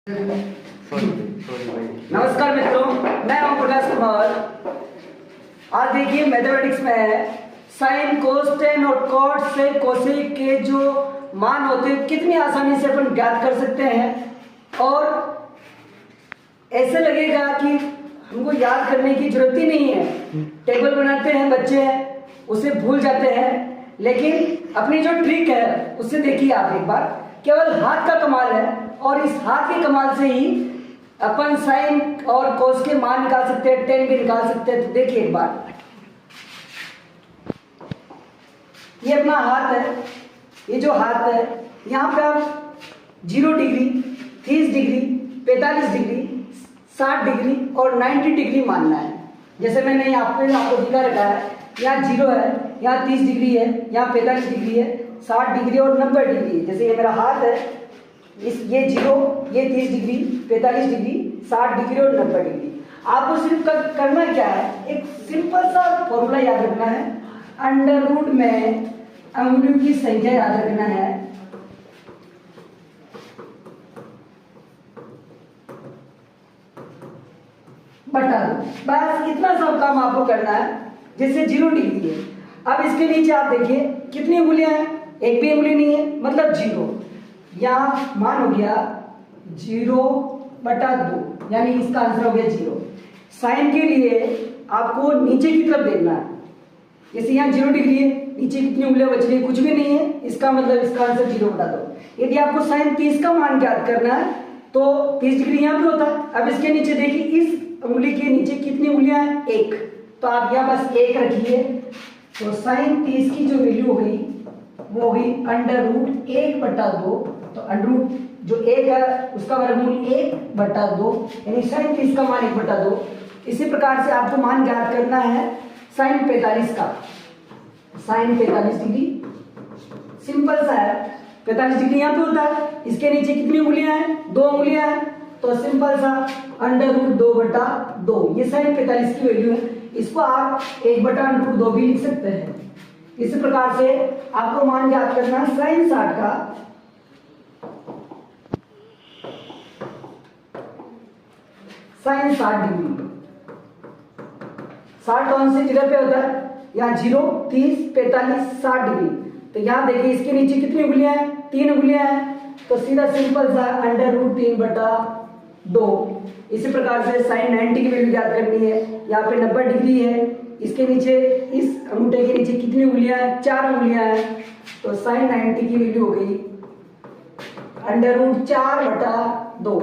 नमस्कार मित्रों, मैं हूं प्रकाश कुमार। आज देखिए मैथमेटिक्स में है साइन कोस टेन और कॉट से कोसेक के जो मान होते हैं कितनी आसानी से अपन ज्ञात कर सकते हैं। और ऐसे लगेगा कि हमको याद करने की जरूरत ही नहीं है। टेबल बनाते हैं बच्चे, उसे भूल जाते हैं, लेकिन अपनी जो ट्रिक है उससे देखिए आप एक बार, केवल हाथ का कमाल है। और इस हाथ के कमाल से ही अपन साइन और कोस के मान निकाल सकते हैं, टेन भी निकाल सकते हैं। तो देखिए एक बार, ये अपना हाथ है। ये जो हाथ है यहाँ पे आप 0 डिग्री, 30 डिग्री, 45 डिग्री, 60 डिग्री और 90 डिग्री मानना है। जैसे मैंने आपको दिखा रखा है, यहाँ 0 है, यहाँ 30 डिग्री है, यहाँ 45 डिग्री है, 60 डिग्री और 90 डिग्री है। जैसे ये मेरा हाथ है, ये 0, ये 30 डिग्री, 45 डिग्री, 60 डिग्री और 90 डिग्री। आपको सिर्फ करना क्या है, एक सिंपल सा फॉर्मूला याद रखना है। अंडर रूट में अंगुलियों की संख्या याद रखना है, बटा 2। बस इतना सब काम आपको करना है। जैसे 0 डिग्री है, अब इसके नीचे आप देखिए कितनी उंगलियां हैं, एक भी उंगली नहीं है, मतलब 0। यहाँ मान हो गया 0/2, यानी इसका आंसर हो गया 0। साइन के लिए आपको नीचे की तरफ देखना है। जैसे यहाँ 0 डिग्री है, नीचे कितनी उंगलियां बच रही है, कुछ भी नहीं है, इसका मतलब इसका आंसर 0/2। यदि आपको साइन 30 का मान ज्ञात करना है तो 30 डिग्री यहाँ पे होता है। अब इसके नीचे देखिए, इस उंगली के नीचे कितनी उंगलियां हैं, 1। तो आप यहाँ बस 1 रखिए। तो साइन 30 की जो वैल्यू हो गई वो हो गई अंडर रूट 1/2। तो अंडर रूट जो 1 है उसका वर्गमूल 1/2, यानी साइन 30 का मान 1/2। इसी प्रकार से आपको मान ज्ञात करना है साइन 45 का। साइन 45 डिग्री सिंपल सा है, 45 डिग्री यहाँ पे होता है। इसके नीचे कितनी उंगलियां हैं, 2 उंगलियां हैं। तो सिंपल सा अंडर रूट 2/2, ये साइन 45 की वैल्यू है। इसको आप 1/√2 भी लिख सकते हैं। इसी प्रकार से आपको मान ज्ञात करना है साइन 60 का। साइन 60 डिग्री, 60 कौन से जगह पे होता है, यहाँ 0, 30, 45, 60 डिग्री। तो यहाँ देखिए इसके नीचे कितनी उंगलियां हैं, 3 उंगलियां हैं। तो सीधा सिंपल सा अंडर रूट 3/2। इसी प्रकार से साइन 90 की वैल्यू ज्ञात करनी है। यहाँ पे 90 डिग्री है, इसके नीचे, इस अंगूठे के नीचे कितनी उंगलियां हैं, 4 उंगलियां हैं। तो साइन 90 की वैल्यू हो गई अंडर रूट 4/2।